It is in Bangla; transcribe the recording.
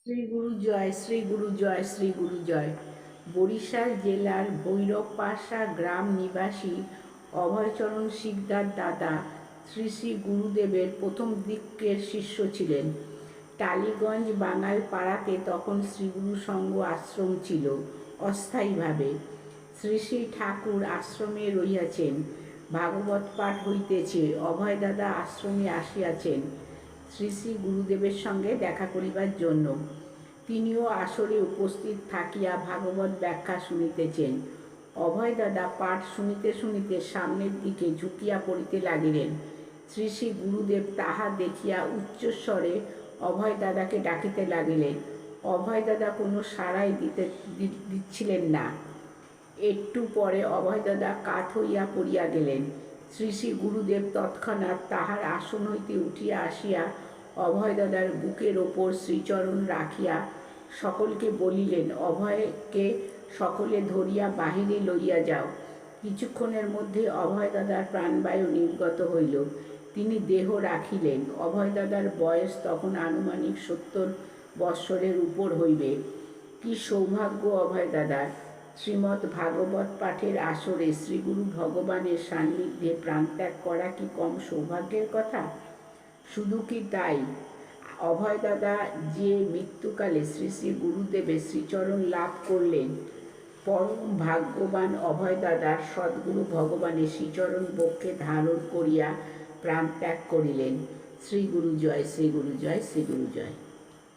শ্রী গুরু জয়, শ্রী গুরু জয়, শ্রী গুরু জয়। বরিশাল জেলার ভৈরবপাশা গ্রাম নিবাসী অভয়চরণ শিকদার দাদা শ্রী শ্রী গুরুদেবের প্রথম দিকের শিষ্য ছিলেন। টালিগঞ্জ বাঙাল পাড়াতে তখন শ্রীগুরু সংঘ আশ্রম ছিল অস্থায়ীভাবে। শ্রী শ্রী ঠাকুর আশ্রমে রহিয়াছেন, ভাগবত পাঠ হইতেছে। অভয় দাদা আশ্রমে আসিয়াছেন শ্রী শ্রী গুরুদেবের সঙ্গে দেখা করিবার জন্য। তিনিও আসরে উপস্থিত থাকিয়া ভাগবত ব্যাখ্যা শুনিতেছেন। অভয় দাদা পাঠ শুনিতে শুনিতে সামনের দিকে ঝুঁকিয়া পড়িতে লাগিলেন। শ্রী শ্রী গুরুদেব তাহা দেখিয়া উচ্চস্বরে অভয় দাদাকে ডাকিতে লাগিলেন। অভয় দাদা কোনো সাড়াই দিচ্ছিলেন না। একটু পরে অভয় দাদা কাঠ হইয়া পড়িয়া গেলেন। শ্রী শ্রী গুরুদেব তৎক্ষণাৎ তাহার আসন হইতে উঠিয়া আসিয়া অভয় দাদার বুকের ওপর শ্রীচরণ রাখিয়া সকলকে বলিলেন, অভয়কে সকলে ধরিয়া বাহিরে লইয়া যাও। কিছুক্ষণের মধ্যে অভয় দাদার প্রাণবায়ু নির্গত হইল। তিনি দেহ রাখিলেন। অভয় দাদার বয়স তখন আনুমানিক 70 বৎসরের উপর হইবে। কি সৌভাগ্য অভয় দাদার! শ্রীমদ্ ভাগবত পাঠের আসরে শ্রীগুরু ভগবানের সান্নিধ্যে প্রাণত্যাগ করা কি কম সৌভাগ্যের কথা? শুধু কি তাই, অভয় দাদা যে মৃত্যুকালে শ্রী শ্রী গুরুদেবের শ্রীচরণ লাভ করলেন, পরম ভাগ্যবান অভয় দাদার সদ্গুরু ভগবানের শ্রীচরণ বক্ষে ধারণ করিয়া প্রাণত্যাগ করিলেন। শ্রী গুরু জয়, শ্রী গুরু জয়, শ্রী গুরু জয়।